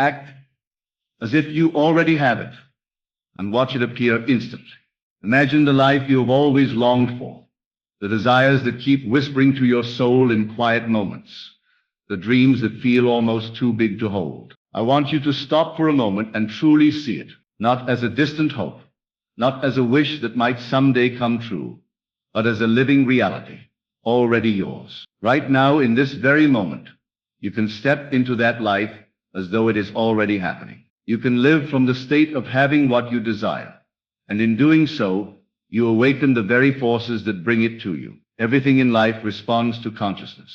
Act as if you already have it, and watch it appear instantly. Imagine the life you have always longed for, the desires that keep whispering to your soul in quiet moments, the dreams that feel almost too big to hold. I want you to stop for a moment and truly see it, not as a distant hope, not as a wish that might someday come true, but as a living reality, already yours. Right now, in this very moment, you can step into that life as though it is already happening. You can live from the state of having what you desire, and in doing so, you awaken the very forces that bring it to you. Everything in life responds to consciousness,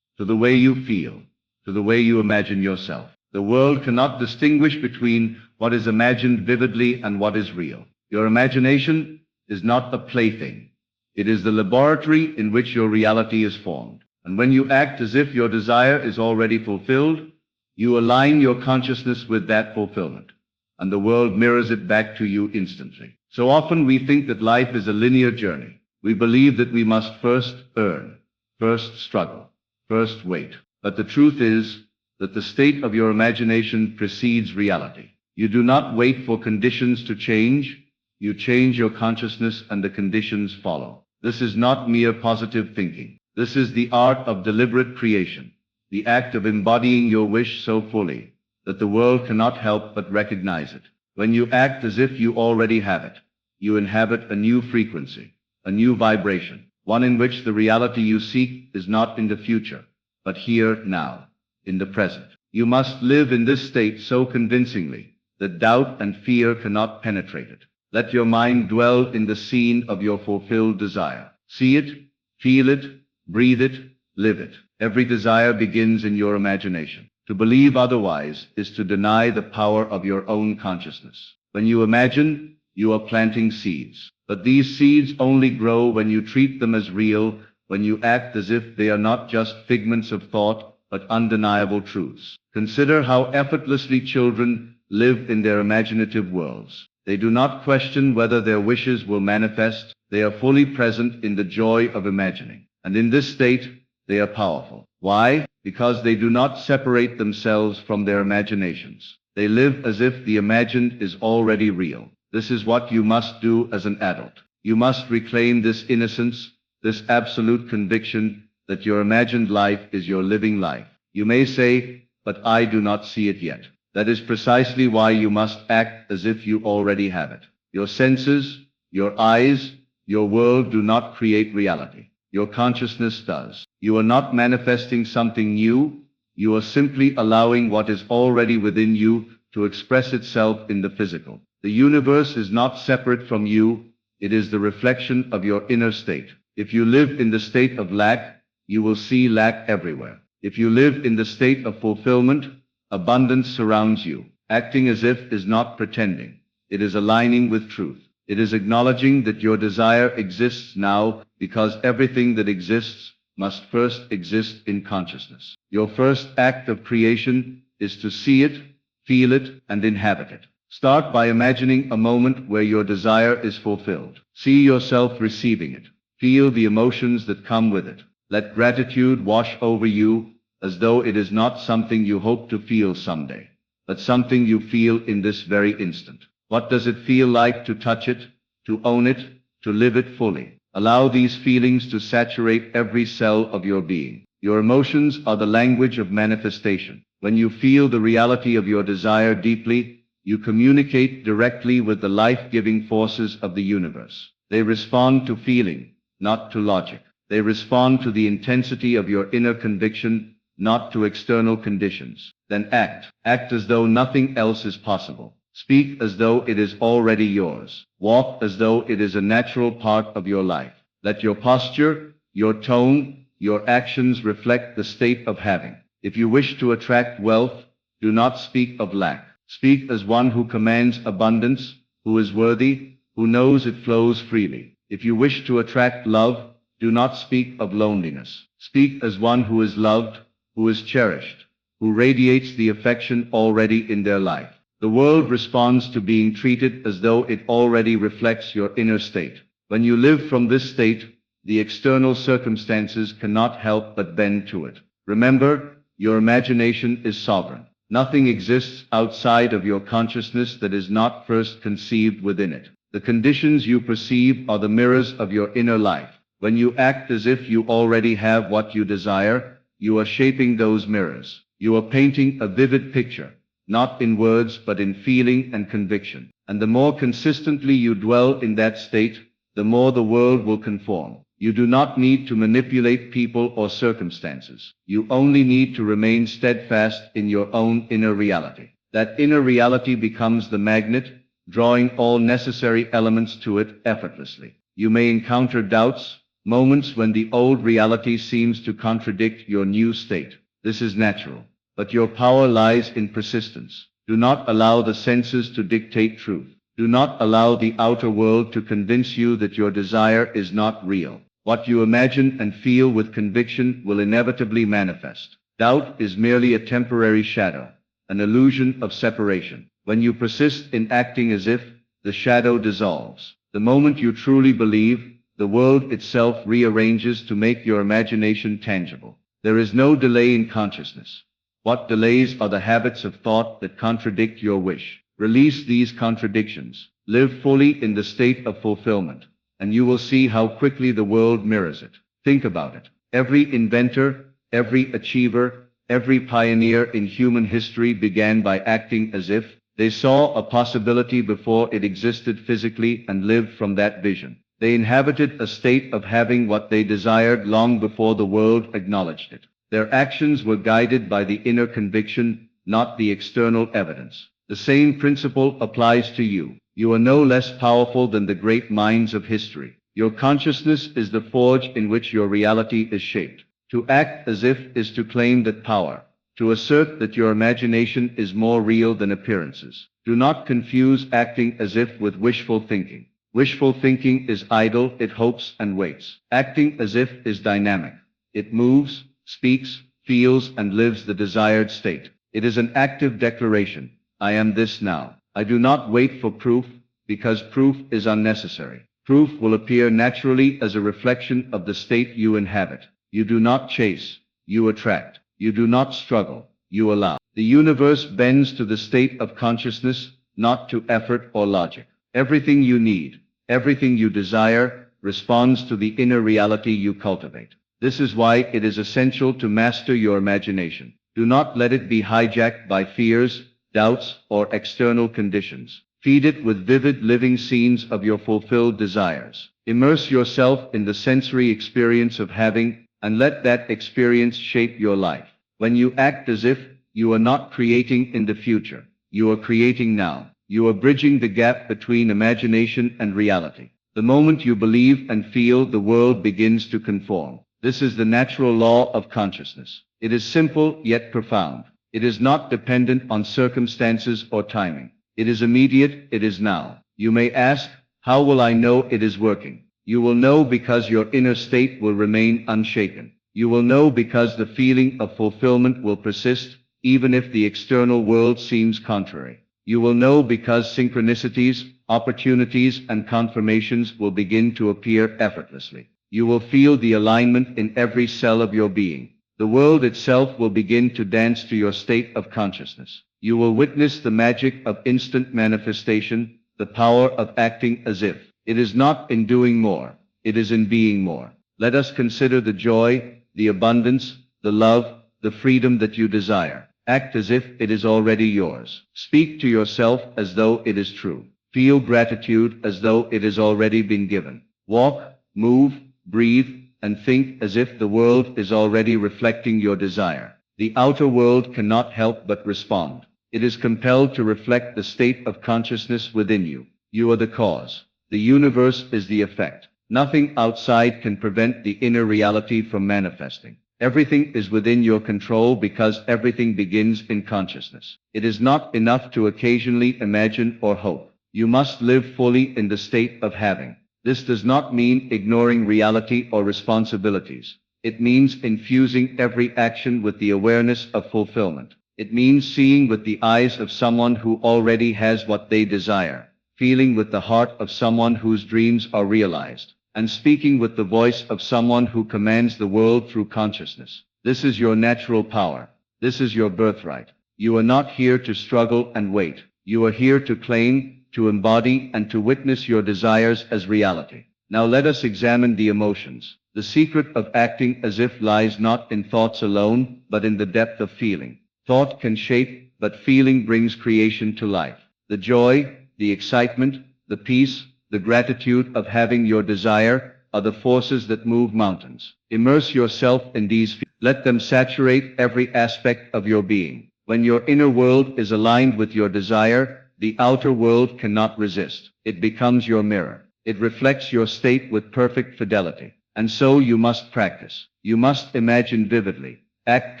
to the way you feel, to the way you imagine yourself. The world cannot distinguish between what is imagined vividly and what is real. Your imagination is not a plaything. It is the laboratory in which your reality is formed. And when you act as if your desire is already fulfilled, you align your consciousness with that fulfillment, and the world mirrors it back to you instantly. So often we think that life is a linear journey. We believe that we must first earn, first struggle, first wait. But the truth is that the state of your imagination precedes reality. You do not wait for conditions to change. You change your consciousness and the conditions follow. This is not mere positive thinking. This is the art of deliberate creation, the act of embodying your wish so fully that the world cannot help but recognize it. When you act as if you already have it, you inhabit a new frequency, a new vibration, one in which the reality you seek is not in the future, but here, now, in the present. You must live in this state so convincingly that doubt and fear cannot penetrate it. Let your mind dwell in the scene of your fulfilled desire. See it, feel it, breathe it, live it. Every desire begins in your imagination. To believe otherwise is to deny the power of your own consciousness. When you imagine, you are planting seeds. But these seeds only grow when you treat them as real, when you act as if they are not just figments of thought, but undeniable truths. Consider how effortlessly children live in their imaginative worlds. They do not question whether their wishes will manifest. They are fully present in the joy of imagining. And in this state, they are powerful. Why? Because they do not separate themselves from their imaginations. They live as if the imagined is already real. This is what you must do as an adult. You must reclaim this innocence, this absolute conviction that your imagined life is your living life. You may say, but I do not see it yet. That is precisely why you must act as if you already have it. Your senses, your eyes, your world do not create reality. Your consciousness does. You are not manifesting something new. You are simply allowing what is already within you to express itself in the physical. The universe is not separate from you. It is the reflection of your inner state. If you live in the state of lack, you will see lack everywhere. If you live in the state of fulfillment, abundance surrounds you. Acting as if is not pretending. It is aligning with truth. It is acknowledging that your desire exists now because everything that exists must first exist in consciousness. Your first act of creation is to see it, feel it, and inhabit it. Start by imagining a moment where your desire is fulfilled. See yourself receiving it. Feel the emotions that come with it. Let gratitude wash over you as though it is not something you hope to feel someday, but something you feel in this very instant. What does it feel like to touch it, to own it, to live it fully? Allow these feelings to saturate every cell of your being. Your emotions are the language of manifestation. When you feel the reality of your desire deeply, you communicate directly with the life-giving forces of the universe. They respond to feeling, not to logic. They respond to the intensity of your inner conviction, not to external conditions. Then act. Act as though nothing else is possible. Speak as though it is already yours. Walk as though it is a natural part of your life. Let your posture, your tone, your actions reflect the state of having. If you wish to attract wealth, do not speak of lack. Speak as one who commands abundance, who is worthy, who knows it flows freely. If you wish to attract love, do not speak of loneliness. Speak as one who is loved, who is cherished, who radiates the affection already in their life. The world responds to being treated as though it already reflects your inner state. When you live from this state, the external circumstances cannot help but bend to it. Remember, your imagination is sovereign. Nothing exists outside of your consciousness that is not first conceived within it. The conditions you perceive are the mirrors of your inner life. When you act as if you already have what you desire, you are shaping those mirrors. You are painting a vivid picture, not in words but in feeling and conviction. And the more consistently you dwell in that state, the more the world will conform. You do not need to manipulate people or circumstances. You only need to remain steadfast in your own inner reality. That inner reality becomes the magnet, drawing all necessary elements to it effortlessly. You may encounter doubts, moments when the old reality seems to contradict your new state. This is natural. But your power lies in persistence. Do not allow the senses to dictate truth. Do not allow the outer world to convince you that your desire is not real. What you imagine and feel with conviction will inevitably manifest. Doubt is merely a temporary shadow, an illusion of separation. When you persist in acting as if, the shadow dissolves. The moment you truly believe, the world itself rearranges to make your imagination tangible. There is no delay in consciousness. What delays are the habits of thought that contradict your wish. Release these contradictions. Live fully in the state of fulfillment, and you will see how quickly the world mirrors it. Think about it. Every inventor, every achiever, every pioneer in human history began by acting as if they saw a possibility before it existed physically and lived from that vision. They inhabited a state of having what they desired long before the world acknowledged it. Their actions were guided by the inner conviction, not the external evidence. The same principle applies to you. You are no less powerful than the great minds of history. Your consciousness is the forge in which your reality is shaped. To act as if is to claim that power, to assert that your imagination is more real than appearances. Do not confuse acting as if with wishful thinking. Wishful thinking is idle, it hopes and waits. Acting as if is dynamic. It moves, speaks, feels, and lives the desired state. It is an active declaration. I am this now. I do not wait for proof, because proof is unnecessary. Proof will appear naturally as a reflection of the state you inhabit. You do not chase, you attract. You do not struggle, you allow. The universe bends to the state of consciousness, not to effort or logic. Everything you need, everything you desire, responds to the inner reality you cultivate. This is why it is essential to master your imagination. Do not let it be hijacked by fears, doubts, or external conditions. Feed it with vivid living scenes of your fulfilled desires. Immerse yourself in the sensory experience of having, and let that experience shape your life. When you act as if, you are not creating in the future. You are creating now. You are bridging the gap between imagination and reality. The moment you believe and feel, the world begins to conform. This is the natural law of consciousness. It is simple yet profound. It is not dependent on circumstances or timing. It is immediate, it is now. You may ask, how will I know it is working? You will know because your inner state will remain unshaken. You will know because the feeling of fulfillment will persist, even if the external world seems contrary. You will know because synchronicities, opportunities, and confirmations will begin to appear effortlessly. You will feel the alignment in every cell of your being. The world itself will begin to dance to your state of consciousness. You will witness the magic of instant manifestation, the power of acting as if. It is not in doing more, it is in being more. Let us consider the joy, the abundance, the love, the freedom that you desire. Act as if it is already yours. Speak to yourself as though it is true. Feel gratitude as though it has already been given. Walk, move, breathe, and think as if the world is already reflecting your desire. The outer world cannot help but respond. It is compelled to reflect the state of consciousness within you. You are the cause. The universe is the effect. Nothing outside can prevent the inner reality from manifesting. Everything is within your control because everything begins in consciousness. It is not enough to occasionally imagine or hope. You must live fully in the state of having. This does not mean ignoring reality or responsibilities. It means infusing every action with the awareness of fulfillment. It means seeing with the eyes of someone who already has what they desire, feeling with the heart of someone whose dreams are realized, and speaking with the voice of someone who commands the world through consciousness. This is your natural power. This is your birthright. You are not here to struggle and wait. You are here to claim, to embody, and to witness your desires as reality. Now let us examine the emotions. The secret of acting as if lies not in thoughts alone, but in the depth of feeling. Thought can shape, but feeling brings creation to life. The joy, the excitement, the peace, the gratitude of having your desire are the forces that move mountains. Immerse yourself in these feelings. Let them saturate every aspect of your being. When your inner world is aligned with your desire, the outer world cannot resist. It becomes your mirror. It reflects your state with perfect fidelity. And so you must practice. You must imagine vividly, act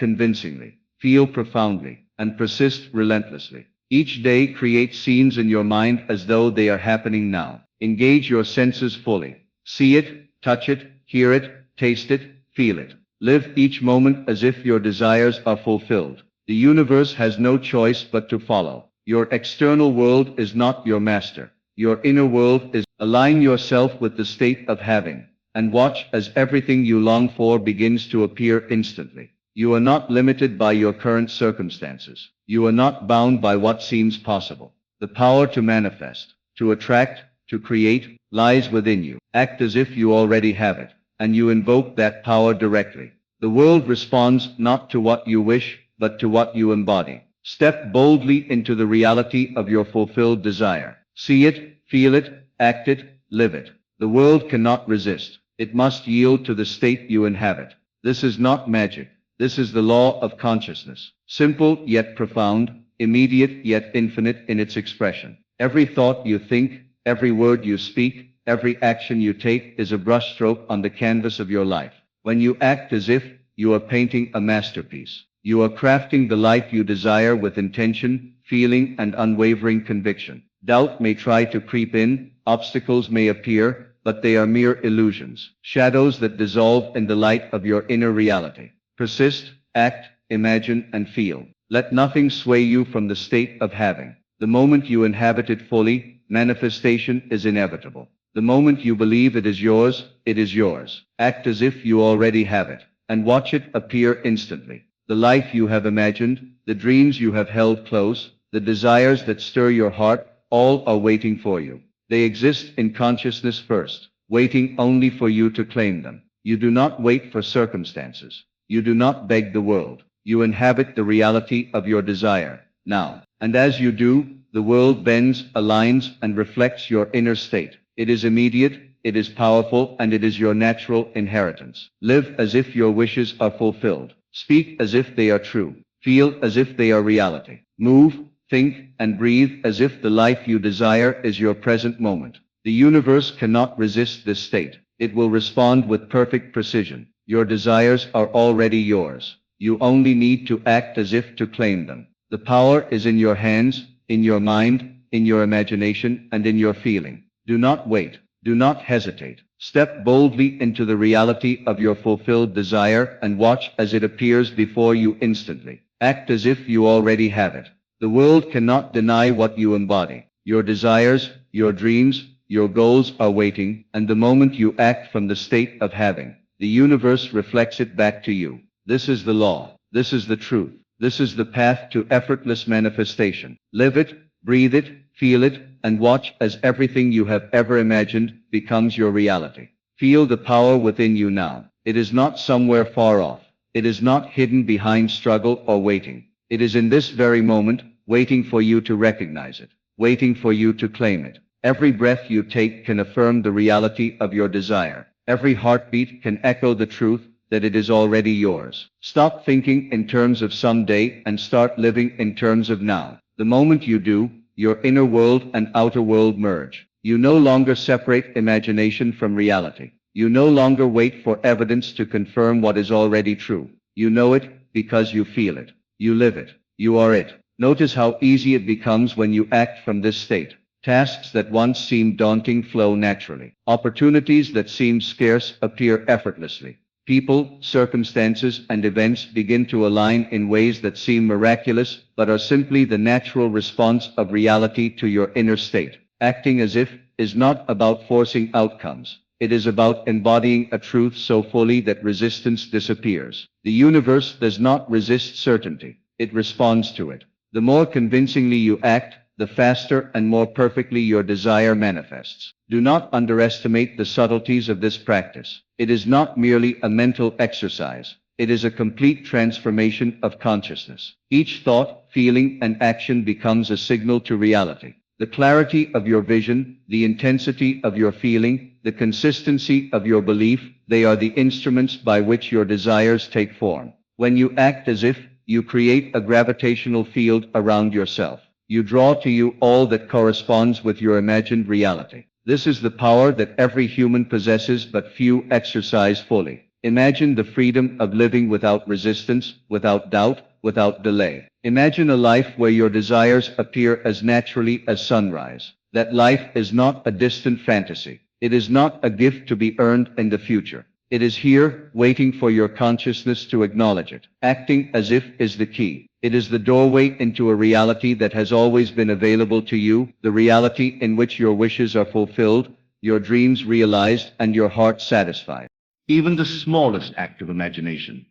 convincingly, feel profoundly, and persist relentlessly. Each day create scenes in your mind as though they are happening now. Engage your senses fully. See it, touch it, hear it, taste it, feel it. Live each moment as if your desires are fulfilled. The universe has no choice but to follow. Your external world is not your master. Your inner world is. Align yourself with the state of having, and watch as everything you long for begins to appear instantly. You are not limited by your current circumstances. You are not bound by what seems possible. The power to manifest, to attract, to create, lies within you. Act as if you already have it, and you invoke that power directly. The world responds not to what you wish, but to what you embody. Step boldly into the reality of your fulfilled desire. See it, feel it, act it, live it. The world cannot resist. It must yield to the state you inhabit. This is not magic. This is the law of consciousness. Simple yet profound, immediate yet infinite in its expression. Every thought you think, every word you speak, every action you take is a brushstroke on the canvas of your life. When you act as if you are painting a masterpiece, you are crafting the life you desire with intention, feeling, and unwavering conviction. Doubt may try to creep in, obstacles may appear, but they are mere illusions, shadows that dissolve in the light of your inner reality. Persist, act, imagine, and feel. Let nothing sway you from the state of having. The moment you inhabit it fully, manifestation is inevitable. The moment you believe it is yours, it is yours. Act as if you already have it, and watch it appear instantly. The life you have imagined, the dreams you have held close, the desires that stir your heart, all are waiting for you. They exist in consciousness first, waiting only for you to claim them. You do not wait for circumstances. You do not beg the world. You inhabit the reality of your desire, now. And as you do, the world bends, aligns, and reflects your inner state. It is immediate, it is powerful, and it is your natural inheritance. Live as if your wishes are fulfilled. Speak as if they are true. Feel as if they are reality. Move, think, and breathe as if the life you desire is your present moment. The universe cannot resist this state. It will respond with perfect precision. Your desires are already yours. You only need to act as if to claim them. The power is in your hands, in your mind, in your imagination, and in your feeling. Do not wait. Do not hesitate. Step boldly into the reality of your fulfilled desire and watch as it appears before you instantly. Act as if you already have it. The world cannot deny what you embody. Your desires, your dreams, your goals are waiting, and the moment you act from the state of having, the universe reflects it back to you. This is the law. This is the truth. This is the path to effortless manifestation. Live it, breathe it, feel it, and watch as everything you have ever imagined becomes your reality. Feel the power within you now. It is not somewhere far off. It is not hidden behind struggle or waiting. It is in this very moment, waiting for you to recognize it, waiting for you to claim it. Every breath you take can affirm the reality of your desire. Every heartbeat can echo the truth that it is already yours. Stop thinking in terms of someday and start living in terms of now. The moment you do, your inner world and outer world merge. You no longer separate imagination from reality. You no longer wait for evidence to confirm what is already true. You know it because you feel it. You live it. You are it. Notice how easy it becomes when you act from this state. Tasks that once seemed daunting flow naturally. Opportunities that seemed scarce appear effortlessly. People, circumstances, and events begin to align in ways that seem miraculous but are simply the natural response of reality to your inner state. Acting as if is not about forcing outcomes. It is about embodying a truth so fully that resistance disappears. The universe does not resist certainty. it responds to it. The more convincingly you act, the faster and more perfectly your desire manifests. Do not underestimate the subtleties of this practice. It is not merely a mental exercise. It is a complete transformation of consciousness. Each thought, feeling, and action becomes a signal to reality. The clarity of your vision, the intensity of your feeling, the consistency of your belief, they are the instruments by which your desires take form. When you act as if, you create a gravitational field around yourself. You draw to you all that corresponds with your imagined reality. This is the power that every human possesses but few exercise fully. Imagine the freedom of living without resistance, without doubt, without delay. Imagine a life where your desires appear as naturally as sunrise. That life is not a distant fantasy. It is not a gift to be earned in the future. It is here, waiting for your consciousness to acknowledge it. Acting as if is the key. It is the doorway into a reality that has always been available to you, the reality in which your wishes are fulfilled, your dreams realized, and your heart satisfied. Even the smallest act of imagination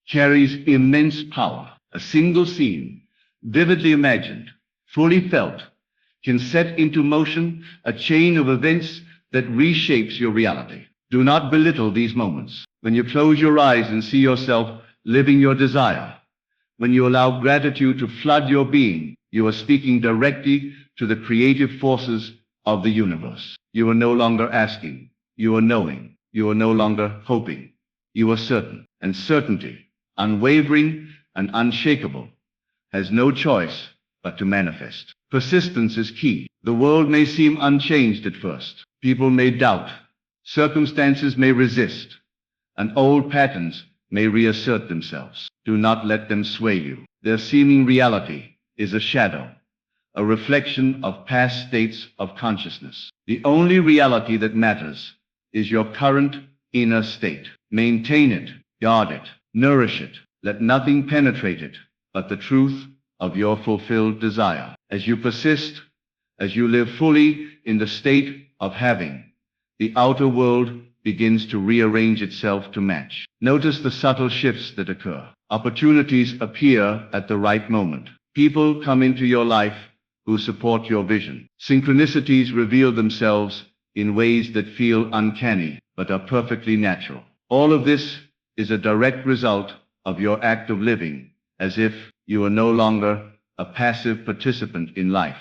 carries immense power. A single scene, vividly imagined, fully felt, can set into motion a chain of events that reshapes your reality. Do not belittle these moments. When you close your eyes and see yourself living your desire, when you allow gratitude to flood your being, you are speaking directly to the creative forces of the universe. You are no longer asking, you are knowing. You are no longer hoping. You are certain. And certainty, unwavering and unshakable, has no choice but to manifest. Persistence is key. The world may seem unchanged at first. People may doubt. Circumstances may resist. And old patterns may reassert themselves. Do not let them sway you. Their seeming reality is a shadow, a reflection of past states of consciousness. The only reality that matters is your current inner state. Maintain it, guard it, nourish it. Let nothing penetrate it but the truth of your fulfilled desire. As you persist, as you live fully in the state of having, the outer world begins to rearrange itself to match. Notice the subtle shifts that occur. Opportunities appear at the right moment. People come into your life who support your vision. Synchronicities reveal themselves in ways that feel uncanny but are perfectly natural. All of this is a direct result of your act of living, as if you are no longer a passive participant in life.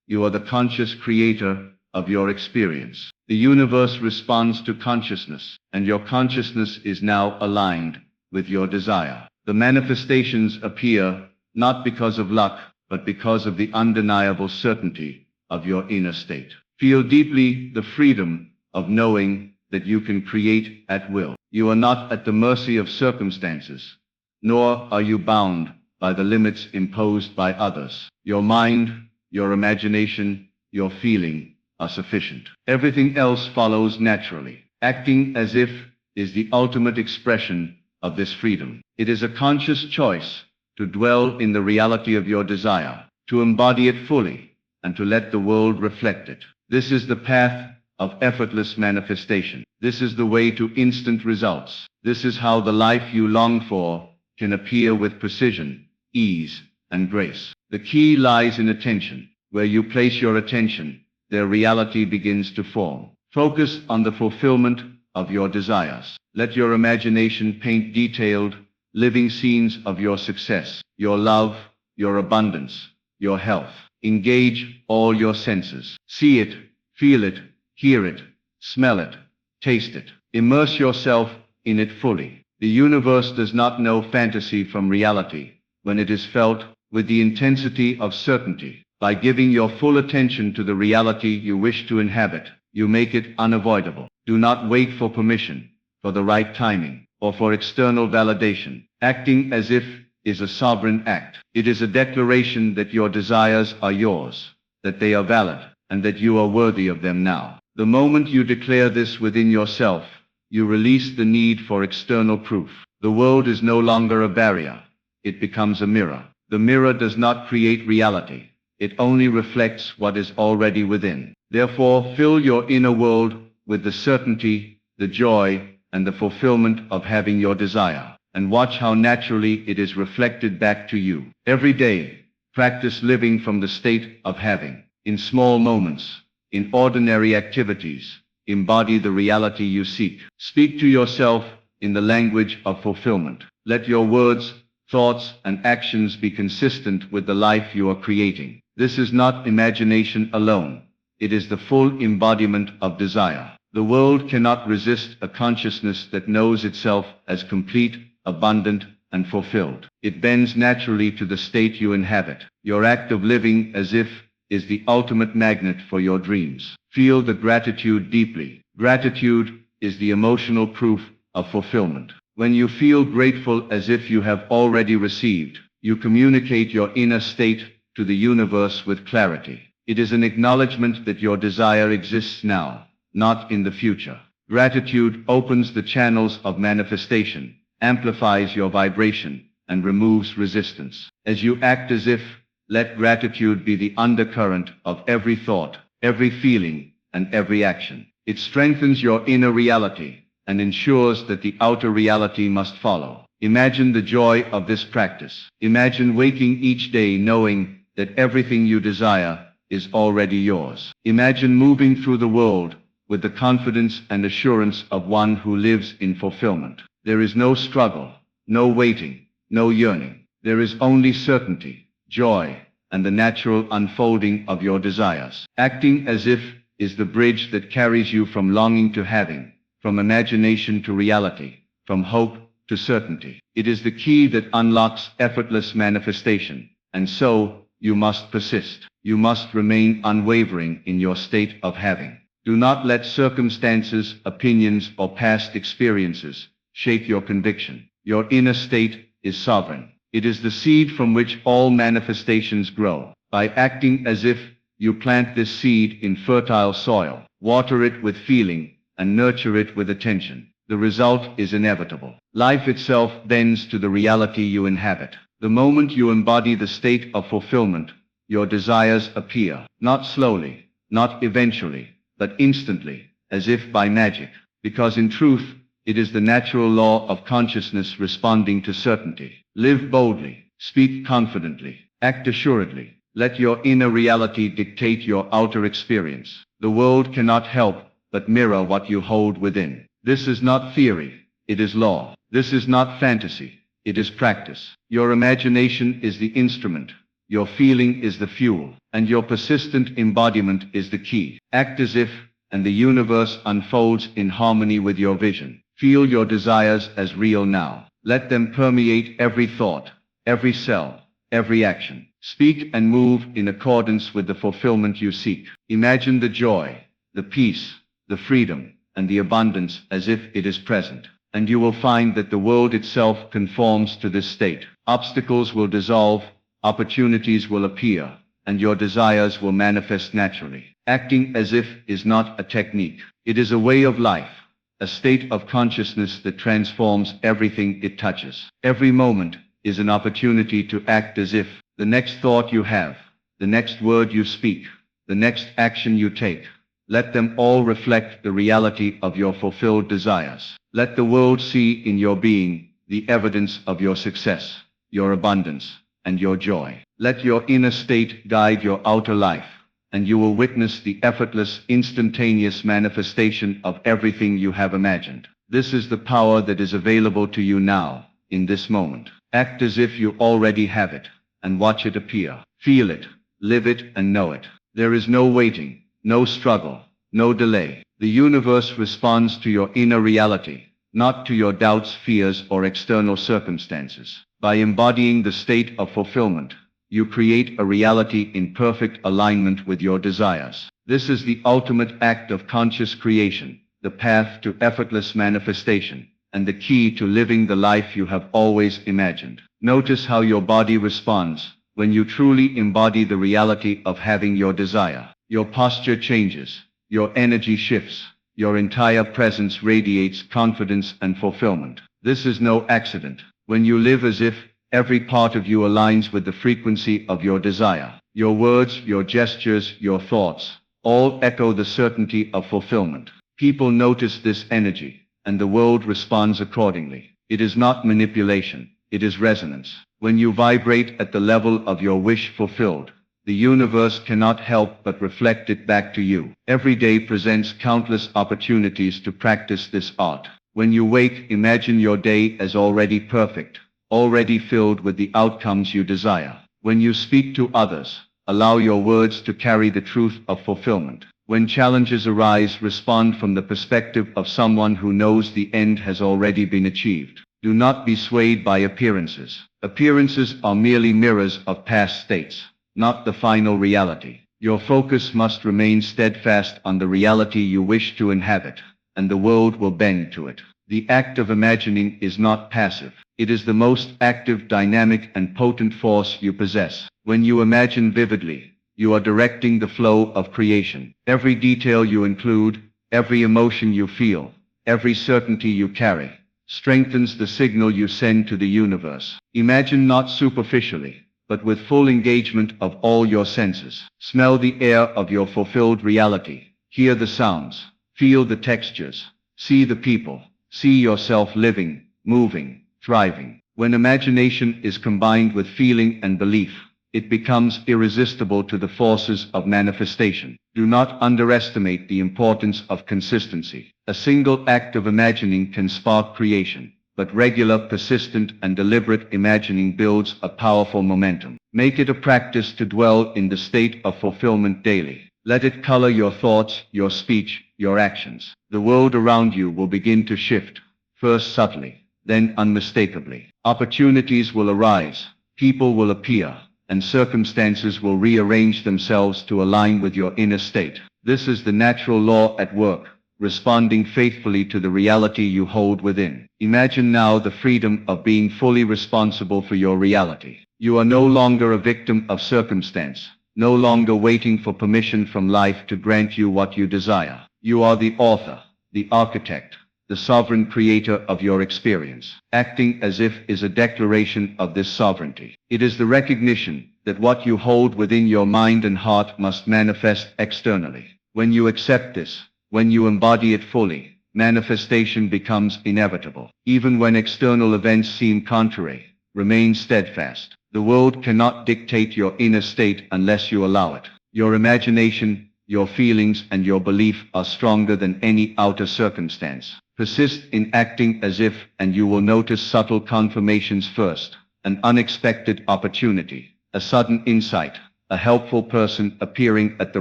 You are the conscious creator of your experience. The universe responds to consciousness, and your consciousness is now aligned with your desire. The manifestations appear not because of luck, but because of the undeniable certainty of your inner state. Feel deeply the freedom of knowing that you can create at will. You are not at the mercy of circumstances, nor are you bound by the limits imposed by others. Your mind, your imagination, your feeling are sufficient. Everything else follows naturally. Acting as if is the ultimate expression of this freedom. It is a conscious choice to dwell in the reality of your desire, to embody it fully, and to let the world reflect it. This is the path of effortless manifestation. This is the way to instant results. This is how the life you long for can appear with precision, ease, and grace. The key lies in attention. Where you place your attention, their reality begins to form. Focus on the fulfillment of your desires. Let your imagination paint detailed, living scenes of your success, your love, your abundance, your health. Engage all your senses. See it, feel it, hear it, smell it, taste it. Immerse yourself in it fully. The universe does not know fantasy from reality when it is felt with the intensity of certainty. By giving your full attention to the reality you wish to inhabit, you make it unavoidable. Do not wait for permission, for the right timing, or for external validation. Acting as if is a sovereign act. It is a declaration that your desires are yours, that they are valid, and that you are worthy of them now. The moment you declare this within yourself, you release the need for external proof. The world is no longer a barrier. It becomes a mirror. The mirror does not create reality. It only reflects what is already within. Therefore, fill your inner world with the certainty, the joy, and the fulfillment of having your desire. and watch how naturally it is reflected back to you. Every day, practice living from the state of having. In small moments, in ordinary activities, embody the reality you seek. Speak to yourself in the language of fulfillment. Let your words, thoughts, and actions be consistent with the life you are creating. This is not imagination alone. It is the full embodiment of desire. The world cannot resist a consciousness that knows itself as complete, abundant, and fulfilled. It bends naturally to the state you inhabit. Your act of living as if is the ultimate magnet for your dreams. Feel the gratitude deeply. Gratitude is the emotional proof of fulfillment. When you feel grateful as if you have already received, you communicate your inner state to the universe with clarity. It is an acknowledgement that your desire exists now, not in the future. Gratitude opens the channels of manifestation, amplifies your vibration, and removes resistance. As you act as if, let gratitude be the undercurrent of every thought, every feeling, and every action. It strengthens your inner reality and ensures that the outer reality must follow. Imagine the joy of this practice. Imagine waking each day knowing that everything you desire is already yours. Imagine moving through the world with the confidence and assurance of one who lives in fulfillment. There is no struggle, no waiting, no yearning. There is only certainty, joy, and the natural unfolding of your desires. Acting as if is the bridge that carries you from longing to having, from imagination to reality, from hope to certainty. It is the key that unlocks effortless manifestation, and so you must persist. You must remain unwavering in your state of having. Do not let circumstances, opinions, or past experiences shape your conviction. Your inner state is sovereign. It is the seed from which all manifestations grow. By acting as if, you plant this seed in fertile soil, water it with feeling, and nurture it with attention. The result is inevitable. Life itself bends to the reality you inhabit. The moment you embody the state of fulfillment, your desires appear, not slowly, not eventually, but instantly, as if by magic. Because in truth, it is the natural law of consciousness responding to certainty. Live boldly, speak confidently, act assuredly. Let your inner reality dictate your outer experience. The world cannot help but mirror what you hold within. This is not theory, it is law. This is not fantasy, it is practice. Your imagination is the instrument, your feeling is the fuel, and your persistent embodiment is the key. Act as if, and the universe unfolds in harmony with your vision. Feel your desires as real now. Let them permeate every thought, every cell, every action. Speak and move in accordance with the fulfillment you seek. Imagine the joy, the peace, the freedom, and the abundance as if it is present. And you will find that the world itself conforms to this state. Obstacles will dissolve, opportunities will appear, and your desires will manifest naturally. Acting as if is not a technique. It is a way of life, a state of consciousness that transforms everything it touches. Every moment is an opportunity to act as if. The next thought you have, the next word you speak, the next action you take, let them all reflect the reality of your fulfilled desires. Let the world see in your being the evidence of your success, your abundance, and your joy. Let your inner state guide your outer life, and you will witness the effortless, instantaneous manifestation of everything you have imagined. This is the power that is available to you now, in this moment. Act as if you already have it, and watch it appear. Feel it, live it, and know it. There is no waiting, no struggle, no delay. The universe responds to your inner reality, not to your doubts, fears, or external circumstances. By embodying the state of fulfillment, you create a reality in perfect alignment with your desires. This is the ultimate act of conscious creation, the path to effortless manifestation, and the key to living the life you have always imagined. Notice how your body responds when you truly embody the reality of having your desire. Your posture changes, your energy shifts, your entire presence radiates confidence and fulfillment. This is no accident. When you live as if, every part of you aligns with the frequency of your desire. Your words, your gestures, your thoughts, all echo the certainty of fulfillment. People notice this energy, and the world responds accordingly. It is not manipulation, it is resonance. When you vibrate at the level of your wish fulfilled, the universe cannot help but reflect it back to you. Every day presents countless opportunities to practice this art. When you wake, imagine your day as already perfect, already filled with the outcomes you desire. When you speak to others, allow your words to carry the truth of fulfillment. When challenges arise, respond from the perspective of someone who knows the end has already been achieved. Do not be swayed by appearances. Appearances are merely mirrors of past states, not the final reality. Your focus must remain steadfast on the reality you wish to inhabit, and the world will bend to it. The act of imagining is not passive. It is the most active, dynamic, and potent force you possess. When you imagine vividly, you are directing the flow of creation. Every detail you include, every emotion you feel, every certainty you carry, strengthens the signal you send to the universe. Imagine not superficially, but with full engagement of all your senses. Smell the air of your fulfilled reality. Hear the sounds. Feel the textures. See the people. See yourself living, moving, thriving. When imagination is combined with feeling and belief, it becomes irresistible to the forces of manifestation. Do not underestimate the importance of consistency. A single act of imagining can spark creation, but regular, persistent, and deliberate imagining builds a powerful momentum. Make it a practice to dwell in the state of fulfillment daily. Let it color your thoughts, your speech, your actions. The world around you will begin to shift, first subtly, then unmistakably. Opportunities will arise, people will appear, and circumstances will rearrange themselves to align with your inner state. This is the natural law at work, responding faithfully to the reality you hold within. Imagine now the freedom of being fully responsible for your reality. You are no longer a victim of circumstance, no longer waiting for permission from life to grant you what you desire. You are the author, the architect, the sovereign creator of your experience. Acting as if is a declaration of this sovereignty. It is the recognition that what you hold within your mind and heart must manifest externally. When you accept this, when you embody it fully, manifestation becomes inevitable. Even when external events seem contrary, remain steadfast. The world cannot dictate your inner state unless you allow it. Your imagination, your feelings, and your belief are stronger than any outer circumstance. Persist in acting as if, and you will notice subtle confirmations first. An unexpected opportunity, a sudden insight, a helpful person appearing at the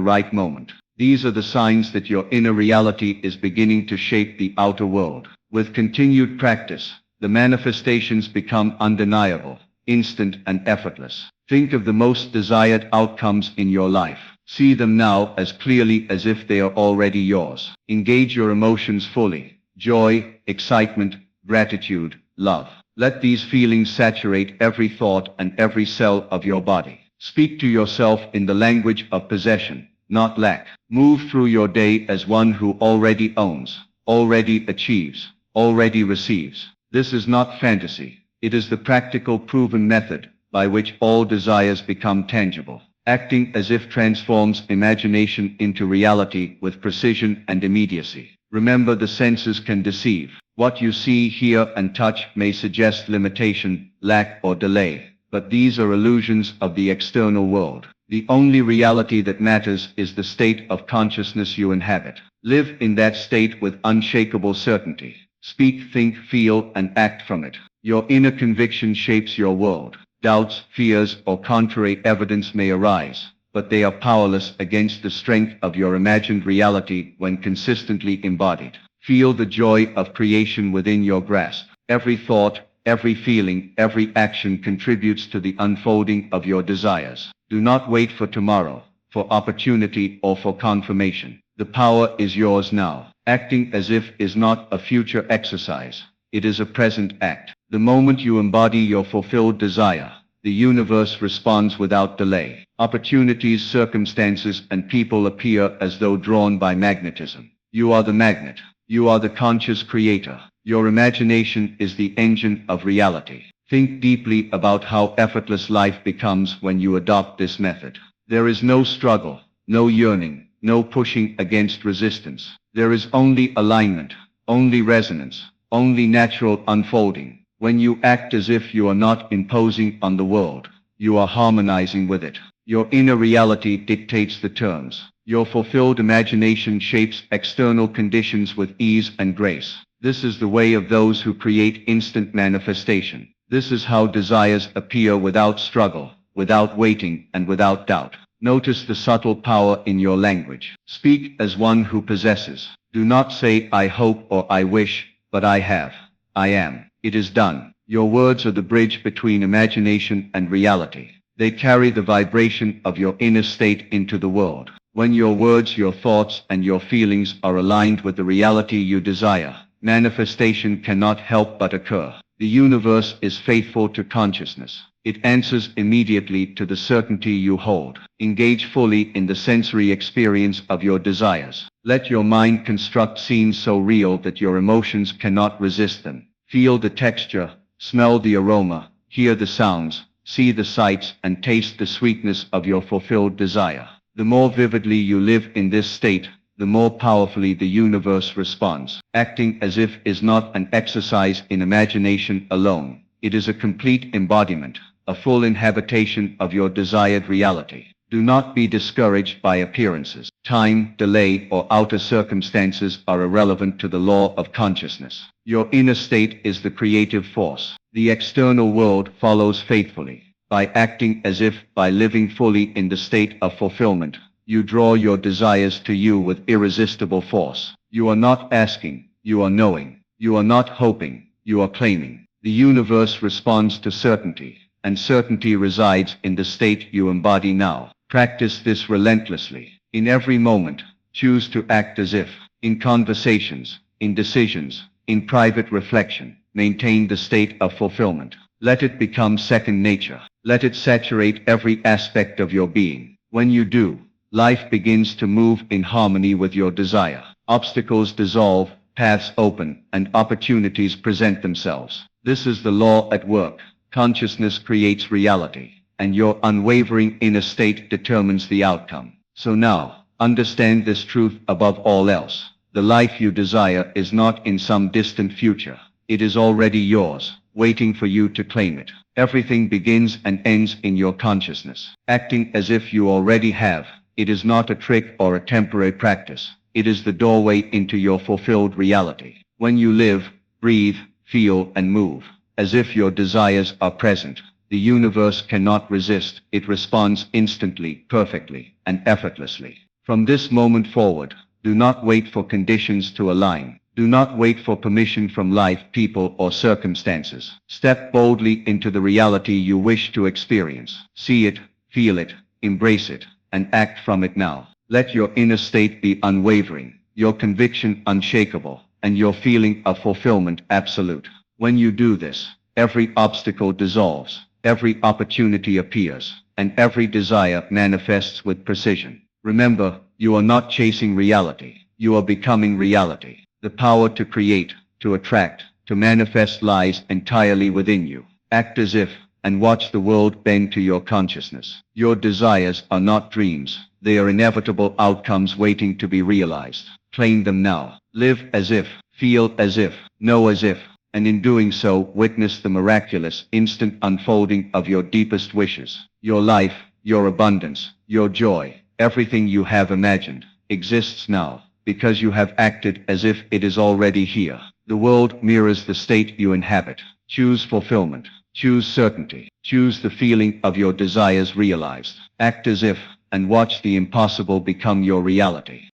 right moment. These are the signs that your inner reality is beginning to shape the outer world. With continued practice, the manifestations become undeniable, instant, and effortless. Think of the most desired outcomes in your life. See them now as clearly as if they are already yours. Engage your emotions fully. Joy, excitement, gratitude, love. Let these feelings saturate every thought and every cell of your body. Speak to yourself in the language of possession, not lack. Move through your day as one who already owns, already achieves, already receives. This is not fantasy. It is the practical, proven method by which all desires become tangible. Acting as if transforms imagination into reality with precision and immediacy. Remember, the senses can deceive. What you see, hear, and touch may suggest limitation, lack, or delay, but these are illusions of the external world. The only reality that matters is the state of consciousness you inhabit. Live in that state with unshakable certainty. Speak, think, feel, and act from it. Your inner conviction shapes your world. Doubts, fears, or contrary evidence may arise, but they are powerless against the strength of your imagined reality when consistently embodied. Feel the joy of creation within your grasp. Every thought, every feeling, every action contributes to the unfolding of your desires. Do not wait for tomorrow, for opportunity, or for confirmation. The power is yours now. Acting as if is not a future exercise. It is a present act. The moment you embody your fulfilled desire, the universe responds without delay. Opportunities, circumstances, and people appear as though drawn by magnetism. You are the magnet. You are the conscious creator. Your imagination is the engine of reality. Think deeply about how effortless life becomes when you adopt this method. There is no struggle, no yearning, no pushing against resistance. There is only alignment, only resonance, only natural unfolding. When you act as if you are not imposing on the world, you are harmonizing with it. Your inner reality dictates the terms. Your fulfilled imagination shapes external conditions with ease and grace. This is the way of those who create instant manifestation. This is how desires appear without struggle, without waiting, and without doubt. Notice the subtle power in your language. Speak as one who possesses. Do not say, I hope or I wish, but I have. I am. It is done. Your words are the bridge between imagination and reality. They carry the vibration of your inner state into the world. When your words, your thoughts, and your feelings are aligned with the reality you desire, manifestation cannot help but occur. The universe is faithful to consciousness. It answers immediately to the certainty you hold. Engage fully in the sensory experience of your desires. Let your mind construct scenes so real that your emotions cannot resist them. Feel the texture, smell the aroma, hear the sounds, see the sights, and taste the sweetness of your fulfilled desire. The more vividly you live in this state, the more powerfully the universe responds. Acting as if is not an exercise in imagination alone. It is a complete embodiment, a full inhabitation of your desired reality. Do not be discouraged by appearances. Time, delay, or outer circumstances are irrelevant to the law of consciousness. Your inner state is the creative force. The external world follows faithfully. By acting as if, by living fully in the state of fulfillment, you draw your desires to you with irresistible force. You are not asking, you are knowing. You are not hoping, you are claiming. The universe responds to certainty, and certainty resides in the state you embody now. Practice this relentlessly. In every moment, choose to act as if. In conversations, in decisions, in private reflection, maintain the state of fulfillment. Let it become second nature. Let it saturate every aspect of your being. When you do, life begins to move in harmony with your desire. Obstacles dissolve, paths open, and opportunities present themselves. This is the law at work. Consciousness creates reality, and your unwavering inner state determines the outcome. So now, understand this truth above all else. The life you desire is not in some distant future. It is already yours, waiting for you to claim it. Everything begins and ends in your consciousness. Acting as if you already have, it is not a trick or a temporary practice. It is the doorway into your fulfilled reality. When you live, breathe, feel, and move, as if your desires are present, the universe cannot resist. It responds instantly, perfectly, and effortlessly. From this moment forward, do not wait for conditions to align. Do not wait for permission from life, people, or circumstances. Step boldly into the reality you wish to experience. See it, feel it, embrace it, and act from it now. Let your inner state be unwavering, your conviction unshakable, and your feeling of fulfillment absolute. When you do this, every obstacle dissolves, every opportunity appears, and every desire manifests with precision. Remember, you are not chasing reality. You are becoming reality. The power to create, to attract, to manifest lies entirely within you. Act as if, and watch the world bend to your consciousness. Your desires are not dreams. They are inevitable outcomes waiting to be realized. Claim them now. Live as if, feel as if, know as if, and in doing so, witness the miraculous, instant unfolding of your deepest wishes. Your life, your abundance, your joy, everything you have imagined, exists now, because you have acted as if it is already here. The world mirrors the state you inhabit. Choose fulfillment. Choose certainty. Choose the feeling of your desires realized. Act as if, and watch the impossible become your reality.